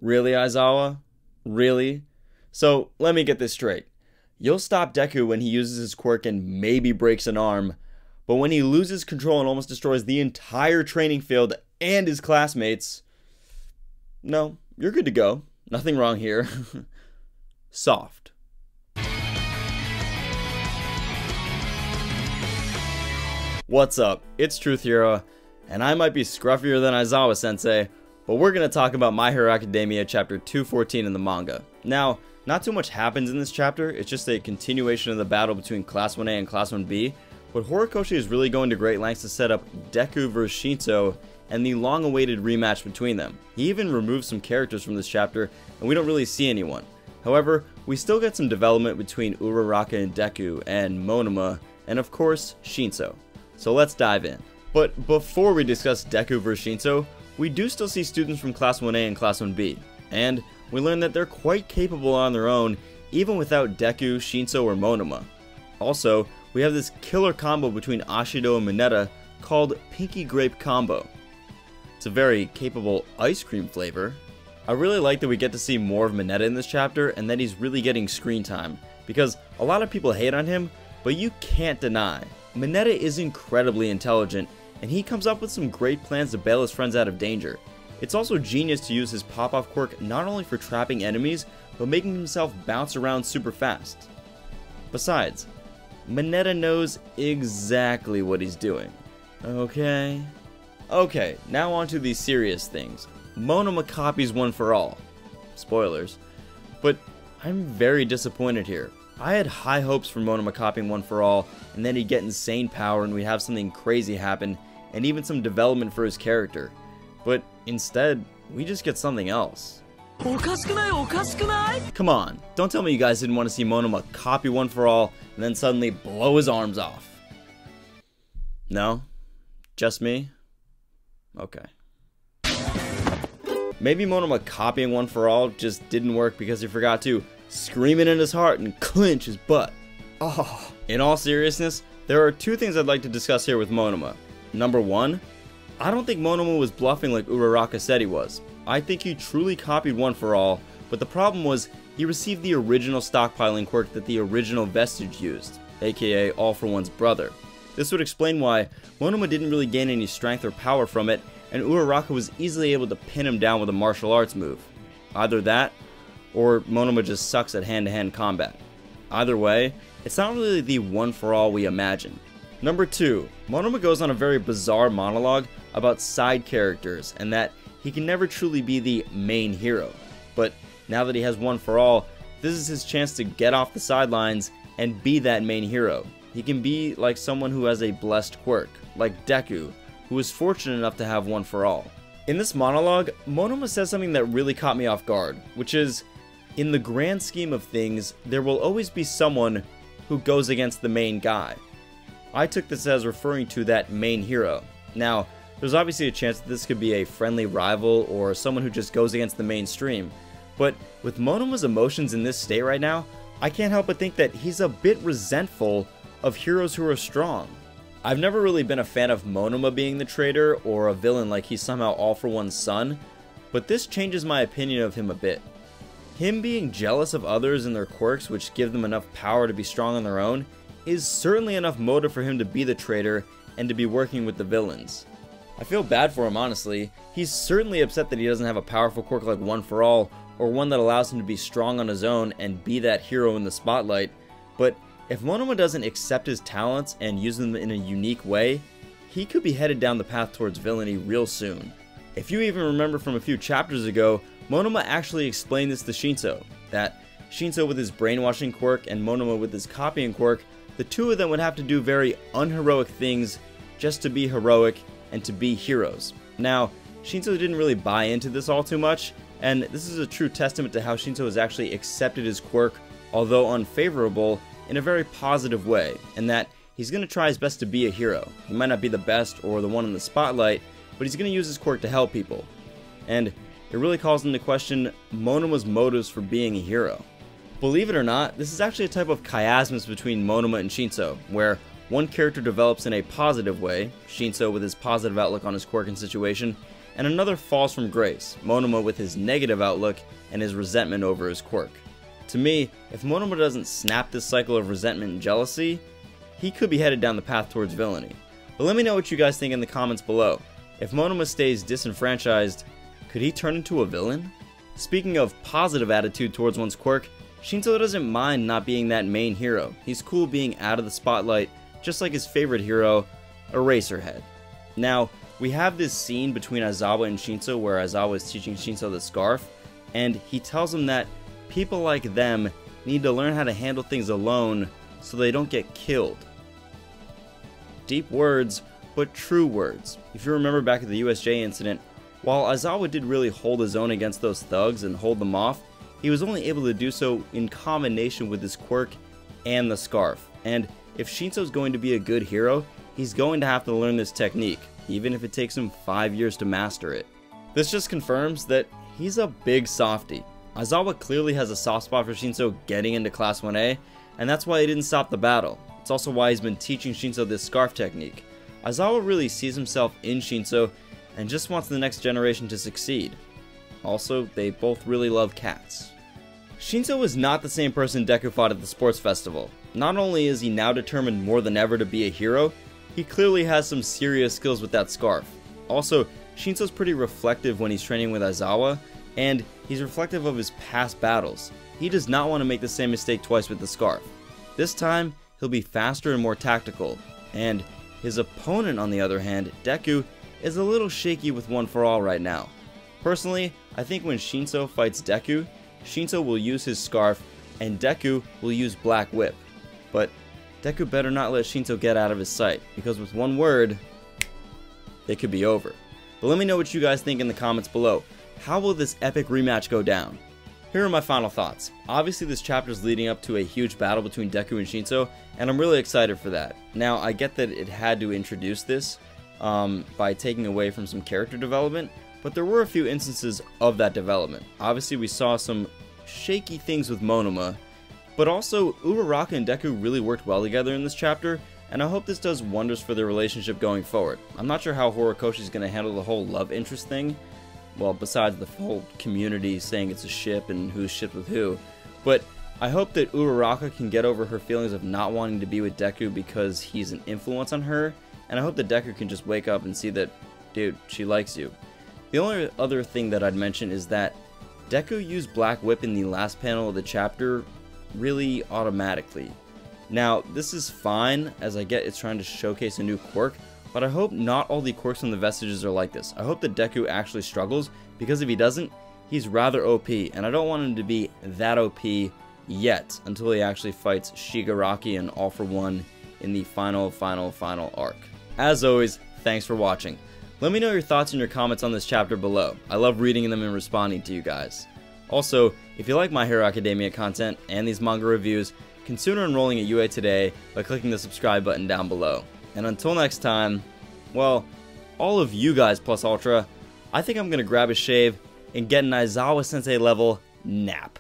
Really, Aizawa? Really? So, let me get this straight. You'll stop Deku when he uses his quirk and maybe breaks an arm, but when he loses control and almost destroys the entire training field and his classmates, no, you're good to go. Nothing wrong here. Soft. What's up? It's Truth Hero, and I might be scruffier than Aizawa Sensei, but we're going to talk about My Hero Academia chapter 214 in the manga. Now, not too much happens in this chapter, it's just a continuation of the battle between Class 1A and Class 1B, but Horikoshi is really going to great lengths to set up Deku vs Shinso and the long-awaited rematch between them. He even removes some characters from this chapter, and we don't really see anyone. However, we still get some development between Uraraka and Deku, and Monoma, and of course, Shinso. So let's dive in. But before we discuss Deku vs Shinso, we do still see students from Class 1A and Class 1B, and we learn that they're quite capable on their own, even without Deku, Shinso, or Monoma. Also, we have this killer combo between Ashido and Mineta called Pinky Grape Combo. It's a very capable ice cream flavor. I really like that we get to see more of Mineta in this chapter and that he's really getting screen time, because a lot of people hate on him, but you can't deny Mineta is incredibly intelligent, and he comes up with some great plans to bail his friends out of danger. It's also genius to use his pop-off quirk not only for trapping enemies, but making himself bounce around super fast. Besides, Mineta knows exactly what he's doing. Okay, now on to the serious things. Monoma copies One for All. Spoilers. But I'm very disappointed here. I had high hopes for Monoma copying One for All, and then he'd get insane power and we'd have something crazy happen, and even some development for his character. But instead, we just get something else. Come on, don't tell me you guys didn't want to see Monoma copy One for All and then suddenly blow his arms off. No? Just me? Okay. Maybe Monoma copying One for All just didn't work because he forgot to scream it in his heart and clench his butt. Oh. In all seriousness, there are two things I'd like to discuss here with Monoma. Number one, I don't think Monoma was bluffing like Uraraka said he was. I think he truly copied One for All, but the problem was he received the original stockpiling quirk that the original Vestige used, aka All for One's brother. This would explain why Monoma didn't really gain any strength or power from it, and Uraraka was easily able to pin him down with a martial arts move. Either that, or Monoma just sucks at hand-to-hand combat. Either way, it's not really the One for All we imagine. Number two, Monoma goes on a very bizarre monologue about side characters and that he can never truly be the main hero. But now that he has One for All, this is his chance to get off the sidelines and be that main hero. He can be like someone who has a blessed quirk, like Deku, who is fortunate enough to have One for All. In this monologue, Monoma says something that really caught me off guard, which is, in the grand scheme of things, there will always be someone who goes against the main guy. I took this as referring to that main hero. Now, there's obviously a chance that this could be a friendly rival or someone who just goes against the mainstream, but with Monoma's emotions in this state right now, I can't help but think that he's a bit resentful of heroes who are strong. I've never really been a fan of Monoma being the traitor or a villain like he's somehow All for One's son, but this changes my opinion of him a bit. Him being jealous of others and their quirks, which give them enough power to be strong on their own, is certainly enough motive for him to be the traitor and to be working with the villains. I feel bad for him, honestly. He's certainly upset that he doesn't have a powerful quirk like One for All, or one that allows him to be strong on his own and be that hero in the spotlight, but if Monoma doesn't accept his talents and use them in a unique way, he could be headed down the path towards villainy real soon. If you even remember from a few chapters ago, Monoma actually explained this to Shinso, that Shinso with his brainwashing quirk and Monoma with his copying quirk, the two of them would have to do very unheroic things just to be heroic and to be heroes. Now, Shinso didn't really buy into this all too much, and this is a true testament to how Shinso has actually accepted his quirk, although unfavorable, in a very positive way, and that he's going to try his best to be a hero. He might not be the best or the one in the spotlight, but he's going to use his quirk to help people. And it really calls into question Monoma's motives for being a hero. Believe it or not, this is actually a type of chiasmus between Monoma and Shinso, where one character develops in a positive way, Shinso with his positive outlook on his quirk and situation, and another falls from grace, Monoma with his negative outlook and his resentment over his quirk. To me, if Monoma doesn't snap this cycle of resentment and jealousy, he could be headed down the path towards villainy. But let me know what you guys think in the comments below. If Monoma stays disenfranchised, could he turn into a villain? Speaking of positive attitude towards one's quirk, Shinso doesn't mind not being that main hero. He's cool being out of the spotlight, just like his favorite hero, Eraserhead. Now, we have this scene between Aizawa and Shinso where Aizawa is teaching Shinso the scarf, and he tells him that people like them need to learn how to handle things alone so they don't get killed. Deep words, but true words. If you remember back at the USJ incident, while Aizawa did really hold his own against those thugs and hold them off, he was only able to do so in combination with his quirk and the scarf. And if Shinso's going to be a good hero, he's going to have to learn this technique, even if it takes him 5 years to master it. This just confirms that he's a big softie. Aizawa clearly has a soft spot for Shinso getting into Class 1A, and that's why he didn't stop the battle. It's also why he's been teaching Shinso this scarf technique. Aizawa really sees himself in Shinso and just wants the next generation to succeed. Also, they both really love cats. Shinso is not the same person Deku fought at the sports festival. Not only is he now determined more than ever to be a hero, he clearly has some serious skills with that scarf. Also, Shinso's pretty reflective when he's training with Aizawa, and he's reflective of his past battles. He does not want to make the same mistake twice with the scarf. This time, he'll be faster and more tactical, and his opponent, on the other hand, Deku, is a little shaky with One For All right now. Personally, I think when Shinso fights Deku, Shinso will use his scarf and Deku will use Black Whip. But Deku better not let Shinso get out of his sight, because with one word, it could be over. But let me know what you guys think in the comments below. How will this epic rematch go down? Here are my final thoughts. Obviously this chapter is leading up to a huge battle between Deku and Shinso, and I'm really excited for that. Now, I get that it had to introduce this by taking away from some character development, but there were a few instances of that development. Obviously we saw some shaky things with Monoma, but also Uraraka and Deku really worked well together in this chapter, and I hope this does wonders for their relationship going forward. I'm not sure how Horikoshi's going to handle the whole love interest thing, well, besides the whole community saying it's a ship and who's shipped with who, but I hope that Uraraka can get over her feelings of not wanting to be with Deku because he's an influence on her, and I hope that Deku can just wake up and see that, dude, she likes you. The only other thing that I'd mention is that Deku used Black Whip in the last panel of the chapter really automatically. Now, this is fine, as I get it's trying to showcase a new quirk, but I hope not all the quirks from the Vestiges are like this. I hope that Deku actually struggles, because if he doesn't, he's rather OP, and I don't want him to be that OP yet, until he actually fights Shigaraki and All For One in the final arc. As always, thanks for watching. Let me know your thoughts and your comments on this chapter below. I love reading them and responding to you guys. Also, if you like My Hero Academia content and these manga reviews, consider enrolling at UA today by clicking the subscribe button down below. And until next time, well, all of you guys plus Ultra, I think I'm going to grab a shave and get an Aizawa Sensei level nap.